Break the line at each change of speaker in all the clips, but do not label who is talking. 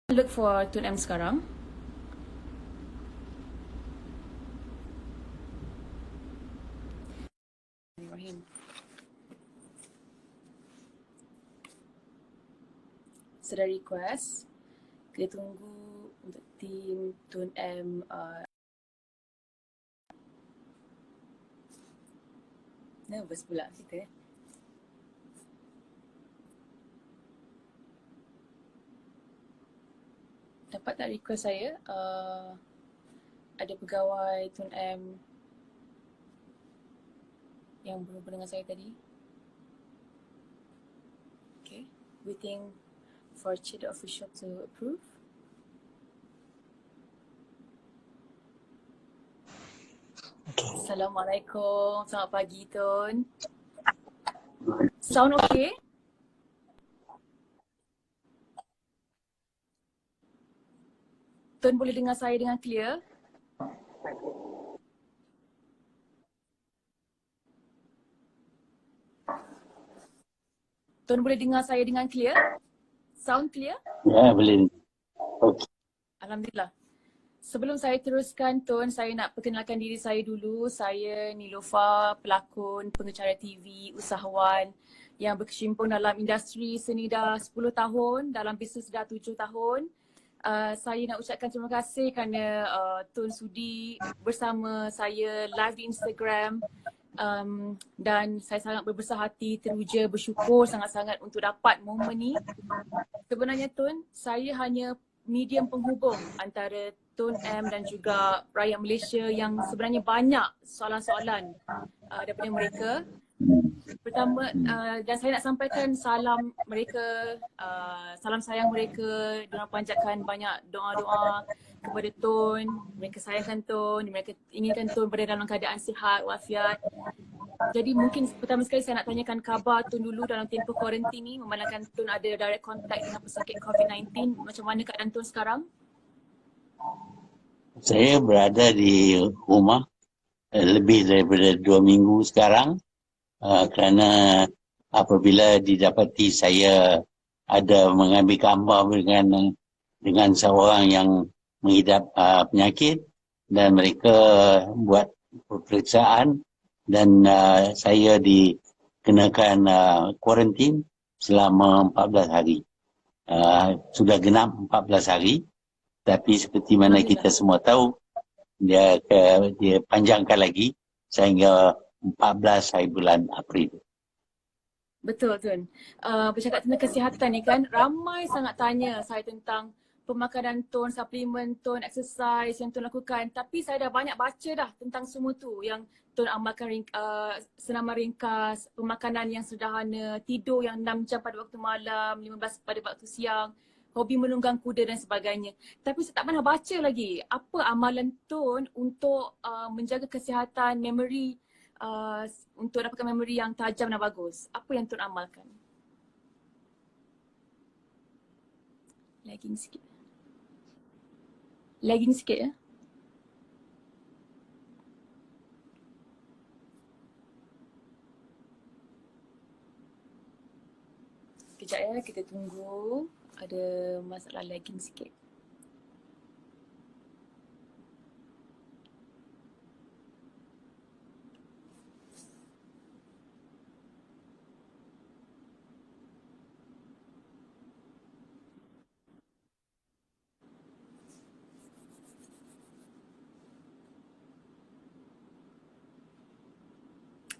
Look for Tun M sekarang. Rahim. Sudah request. Kita tunggu untuk tim Tun M. Nervous pula kita. Dapat tak request saya? Ada pegawai Tun M yang berhubung dengan saya tadi. Okay. Waiting for Cik the official to approve. Assalamualaikum. Selamat pagi Tun. Sound okay? Tun boleh dengar saya dengan clear? Tun boleh dengar saya dengan clear? Sound clear?
Ya, boleh. Okay.
Alhamdulillah. Sebelum saya teruskan Tun, saya nak perkenalkan diri saya dulu. Saya Nilofa, pelakon, pengacara TV, usahawan yang berkecimpung dalam industri seni dah 10 tahun, dalam bisnes dah 7 tahun. Saya nak ucapkan terima kasih kerana Tun sudi bersama saya live di Instagram. Dan saya sangat berbesar hati, teruja, bersyukur sangat-sangat untuk dapat momen ni. Sebenarnya Tun, saya hanya medium penghubung antara Tun M dan juga rakyat Malaysia yang sebenarnya banyak soalan-soalan daripada mereka. Pertama, dan saya nak sampaikan salam mereka, salam sayang mereka. Diorang panjatkan banyak doa-doa kepada Tun. Mereka sayangkan Tun, mereka inginkan Tun berada dalam keadaan sihat, wafiat. Jadi mungkin pertama sekali saya nak tanyakan khabar Tun dulu dalam tempoh kuarantin ni, memandangkan Tun ada direct contact dengan pesakit COVID-19. Macam mana keadaan Tun sekarang?
Saya berada di rumah lebih daripada 2 minggu sekarang kerana apabila didapati saya ada mengambil gambar dengan seorang yang mengidap penyakit dan mereka buat peperiksaan dan saya dikenakan kuarantin selama 14 hari. Sudah genap 14 hari. Tapi seperti mana kita semua tahu, dia panjangkan lagi sehingga 14 hari bulan April.
Betul Tun. Bercakap tentang kesihatan ni kan, ramai sangat tanya saya tentang pemakanan Tun, suplemen Tun, exercise yang Tun lakukan. Tapi saya dah banyak baca dah tentang semua tu, yang Tun amalkan senaman ringkas, pemakanan yang sederhana, tidur yang 6 jam pada waktu malam, 15 pada waktu siang, hobi menunggang kuda dan sebagainya. Tapi saya tak pernah baca lagi apa amalan Tun untuk menjaga kesihatan, memori, untuk dapatkan memori yang tajam dan bagus. Apa yang Tun amalkan? Lagging sikit. Lagging sikit ya. Kejap ya, kita tunggu. Ada masalah lagging sikit.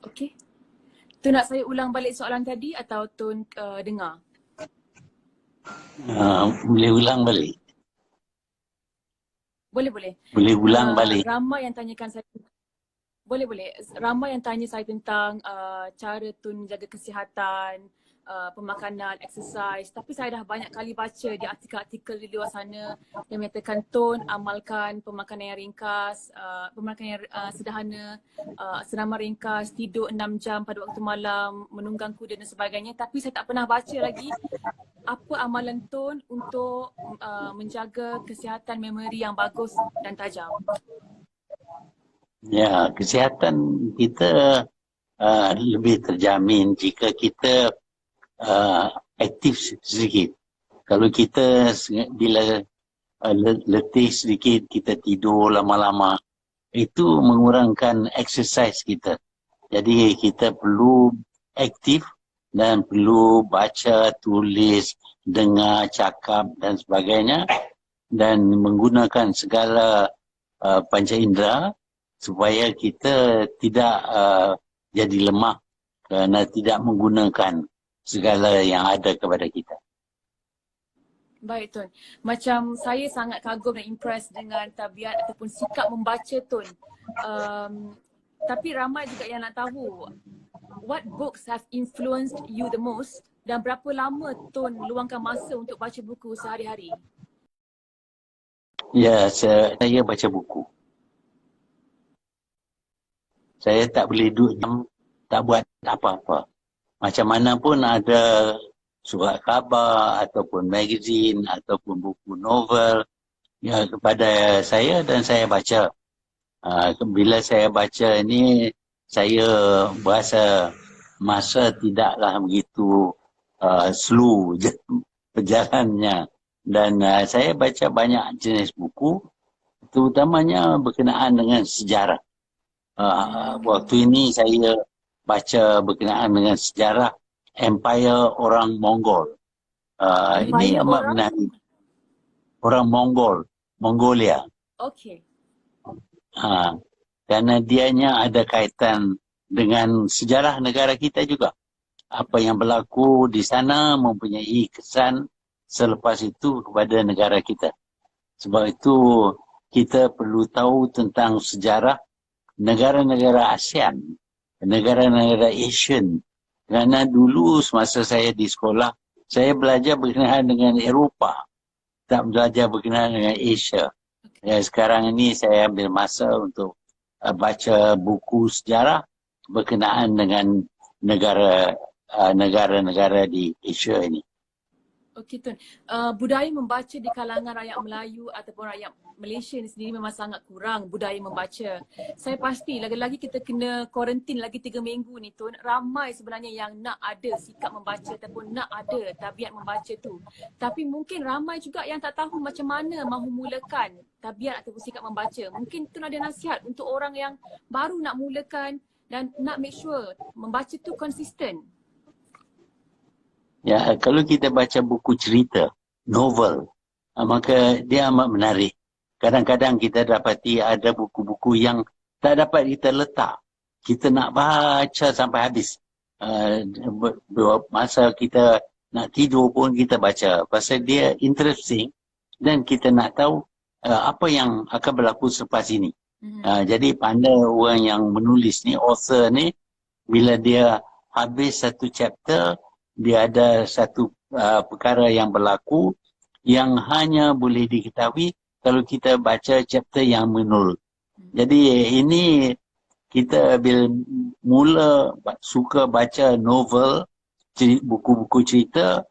Okey. Tun nak saya ulang balik soalan tadi atau Tun dengar?
Boleh ulang balik?
Boleh.
Boleh ulang balik?
Ramai yang tanyakan saya. Boleh. Ramai yang tanya saya tentang cara Tun menjaga kesihatan, pemakanan, exercise. Tapi saya dah banyak kali baca di artikel-artikel di luar sana yang menyatakan Tun amalkan pemakanan yang ringkas, pemakanan yang sederhana, senaman ringkas, tidur 6 jam pada waktu malam, menunggang kuda dan sebagainya. Tapi saya tak pernah baca lagi apa amalan Tun untuk menjaga kesihatan memori yang bagus dan tajam.
Ya, kesihatan kita lebih terjamin jika kita aktif sedikit. Kalau kita bila letih sedikit, kita tidur lama-lama, itu mengurangkan exercise kita. Jadi kita perlu aktif dan perlu baca, tulis, dengar, cakap dan sebagainya, dan menggunakan segala panca indera supaya kita tidak jadi lemah kerana tidak menggunakan segala yang ada kepada kita.
Baik Tun, macam saya sangat kagum dan impress dengan tabiat ataupun sikap membaca Tun. Tapi ramai juga yang nak tahu, what books have influenced you the most dan berapa lama Tun luangkan masa untuk baca buku sehari-hari?
Ya, saya baca buku. Saya tak boleh duduk jam, tak buat apa-apa. Macam mana pun ada surat khabar ataupun magazine ataupun buku novel ya, kepada saya dan saya baca. Bila saya baca ni, saya berasa masa tidaklah begitu slow perjalanannya. Dan saya baca banyak jenis buku, terutamanya berkenaan dengan sejarah. Waktu ini saya baca berkenaan dengan sejarah Empire orang Mongol. Ini amat menarik. Orang Mongol, Mongolia.
Okey.
Kerana dianya ada kaitan dengan sejarah negara kita juga. Apa yang berlaku di sana mempunyai kesan selepas itu kepada negara kita. Sebab itu kita perlu tahu tentang sejarah negara-negara ASEAN, negara-negara Asian. Kerana dulu semasa saya di sekolah, saya belajar berkenaan dengan Eropah, tak belajar berkenaan dengan Asia. Ya, sekarang ini saya ambil masa untuk baca buku sejarah berkenaan dengan negara-negara di Asia ini.
Okey Tun, budaya membaca di kalangan rakyat Melayu ataupun rakyat Malaysia ni sendiri memang sangat kurang budaya membaca. Saya pasti lagi-lagi kita kena kuarantin lagi 3 minggu ni Tun, ramai sebenarnya yang nak ada sikap membaca ataupun nak ada tabiat membaca tu. Tapi mungkin ramai juga yang tak tahu macam mana mahu mulakan tabiat ataupun sikap membaca. Mungkin Tun ada nasihat untuk orang yang baru nak mulakan dan nak make sure membaca tu konsisten.
Ya, kalau kita baca buku cerita, novel, maka dia amat menarik. Kadang-kadang kita dapati ada buku-buku yang tak dapat kita letak. Kita nak baca sampai habis. Masa kita nak tidur pun kita baca. Pasal dia interesting dan kita nak tahu apa yang akan berlaku selepas ini. Jadi pandai orang yang menulis ni, author ni, bila dia habis satu chapter, dia ada satu perkara yang berlaku yang hanya boleh diketahui kalau kita baca chapter yang menurut. Jadi ini kita bila mula suka baca novel, buku-buku cerita,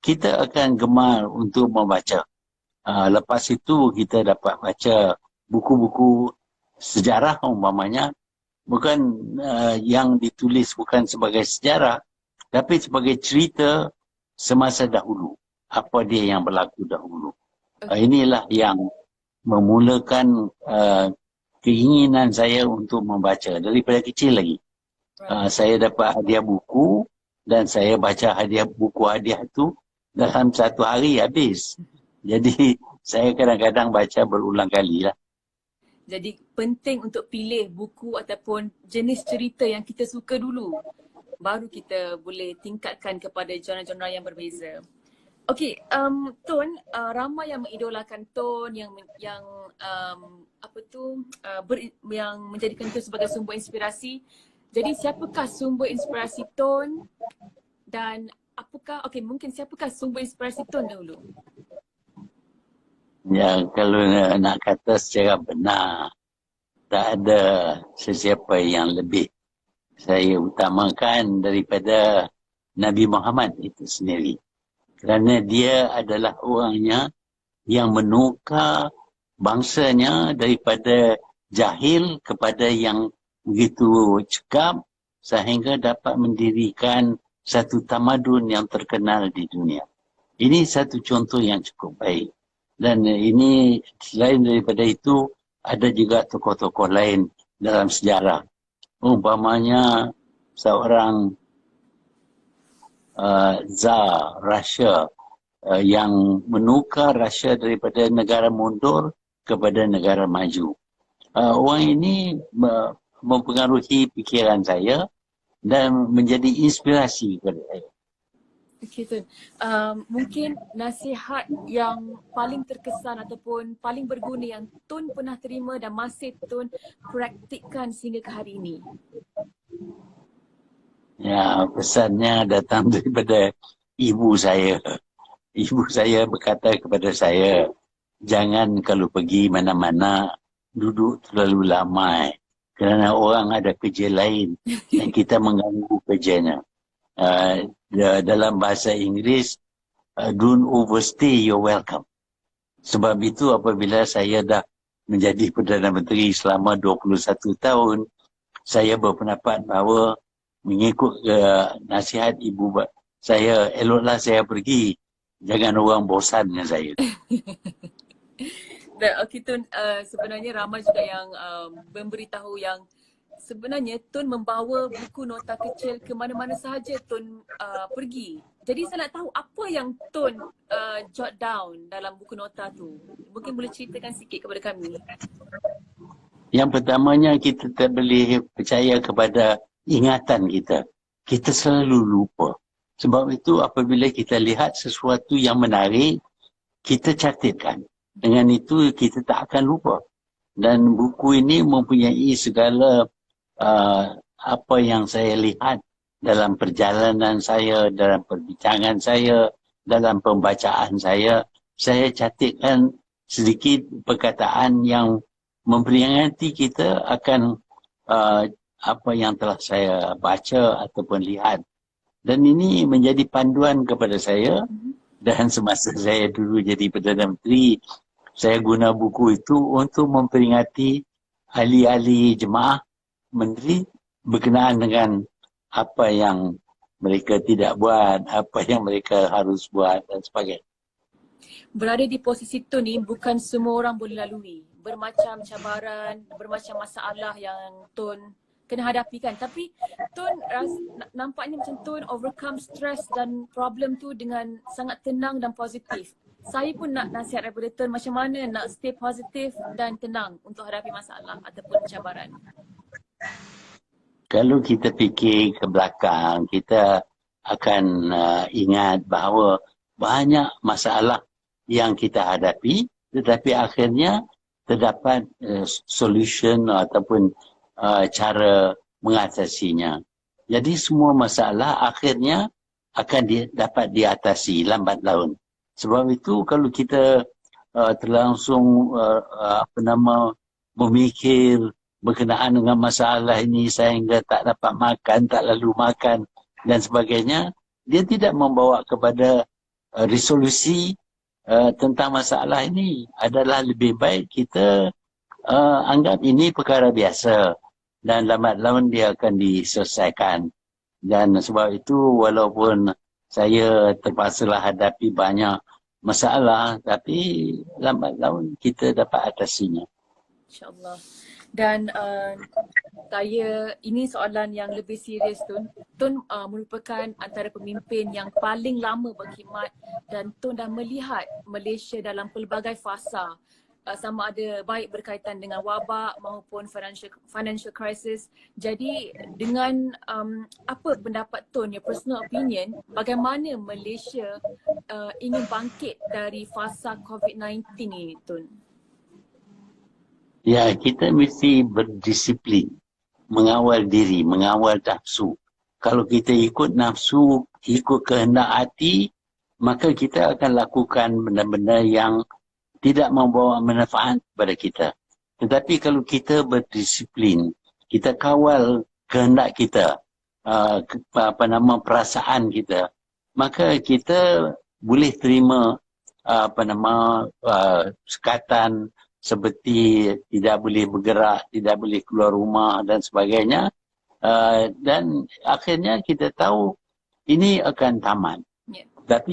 kita akan gemar untuk membaca. Lepas itu kita dapat baca buku-buku sejarah umpamanya, bukan yang ditulis bukan sebagai sejarah, tapi sebagai cerita semasa dahulu. Apa dia yang berlaku dahulu. Inilah yang memulakan keinginan saya untuk membaca. Daripada kecil lagi. Saya dapat hadiah buku dan saya baca buku hadiah itu dalam satu hari habis. Jadi saya kadang-kadang baca berulang kali lah.
Jadi penting untuk pilih buku ataupun jenis cerita yang kita suka dulu. Baru kita boleh tingkatkan kepada genre-genre yang berbeza. Okey, Tun, ramai yang mengidolakan Tun, yang yang menjadikan Tun sebagai sumber inspirasi. Jadi siapakah sumber inspirasi Tun dan mungkin siapakah sumber inspirasi Tun dahulu?
Ya, kalau nak kata secara benar, tak ada sesiapa yang lebih saya utamakan daripada Nabi Muhammad itu sendiri. Kerana dia adalah orangnya yang menukar bangsanya daripada jahil kepada yang begitu cekap sehingga dapat mendirikan satu tamadun yang terkenal di dunia. Ini satu contoh yang cukup baik. Dan ini selain daripada itu, ada juga tokoh-tokoh lain dalam sejarah. Umpamanya seorang Tsar Russia yang menukar Russia daripada negara mundur kepada negara maju. Orang ini mempengaruhi fikiran saya dan menjadi inspirasi kepada saya.
Okey Tun, mungkin nasihat yang paling terkesan ataupun paling berguna yang Tun pernah terima dan masih Tun praktikkan sehingga ke hari ini.
Ya, pesannya datang daripada ibu saya. Ibu saya berkata kepada saya, jangan kalau pergi mana-mana duduk terlalu lama kerana orang ada kerja lain dan kita mengganggu kerjanya. Dalam bahasa Inggeris, don't overstay your welcome. Sebab itu apabila saya dah menjadi Perdana Menteri selama 21 tahun, saya berpendapat bahawa mengikut nasihat ibu saya, eloklah saya pergi. Jangan orang bosan dengan saya.
Dan okey Tun, sebenarnya ramai juga yang memberitahu yang sebenarnya Tun membawa buku nota kecil ke mana-mana sahaja Tun pergi. Jadi saya nak tahu apa yang Tun jot down dalam buku nota tu. Mungkin boleh ceritakan sikit kepada kami.
Yang pertamanya, kita tak boleh percaya kepada ingatan kita. Kita selalu lupa. Sebab itu apabila kita lihat sesuatu yang menarik, kita catatkan. Dengan itu kita tak akan lupa. Dan buku ini mempunyai segala apa yang saya lihat dalam perjalanan saya, dalam perbincangan saya, dalam pembacaan saya catatkan sedikit perkataan yang memperingati kita akan apa yang telah saya baca ataupun lihat. Dan ini menjadi panduan kepada saya. Dan semasa saya dulu jadi Perdana Menteri, saya guna buku itu untuk memperingati ahli-ahli jemaah menteri berkenaan dengan apa yang mereka tidak buat, apa yang mereka harus buat dan sebagainya.
Berada di posisi Tun ni bukan semua orang boleh lalui. Bermacam cabaran, bermacam masalah yang Tun kena hadapi kan. Tapi Tun nampaknya macam Tun overcome stress dan problem tu dengan sangat tenang dan positif. Saya pun nak nasihat daripada Tun macam mana nak stay positif dan tenang untuk hadapi masalah ataupun cabaran.
Kalau kita fikir ke belakang, kita akan ingat bahawa banyak masalah yang kita hadapi, tetapi akhirnya terdapat solution ataupun cara mengatasinya. Jadi semua masalah akhirnya akan dapat diatasi lambat laun. Sebab itu kalau kita terlangsung memikir berkenaan dengan masalah ini sehingga tak dapat makan, tak lalu makan dan sebagainya, dia tidak membawa kepada resolusi tentang masalah ini. Adalah lebih baik kita anggap ini perkara biasa dan lambat laun dia akan diselesaikan. Dan sebab itu walaupun saya terpaksalah hadapi banyak masalah, tapi lambat laun kita dapat atasinya.
InsyaAllah. Dan saya, ini soalan yang lebih serius Tun. Tun merupakan antara pemimpin yang paling lama berkhidmat dan Tun dah melihat Malaysia dalam pelbagai fasa. Sama ada baik berkaitan dengan wabak maupun financial crisis. Jadi dengan apa pendapat Tun, your personal opinion, bagaimana Malaysia ingin bangkit dari fasa COVID-19 ini Tun?
Ya, kita mesti berdisiplin, mengawal diri, mengawal nafsu. Kalau kita ikut nafsu, ikut kehendak hati, maka kita akan lakukan benda-benda yang tidak membawa manfaat kepada kita. Tetapi kalau kita berdisiplin, kita kawal kehendak kita, perasaan kita, maka kita boleh terima sekatan seperti tidak boleh bergerak, tidak boleh keluar rumah dan sebagainya. Dan akhirnya kita tahu ini akan tamat.
Yeah.
Tapi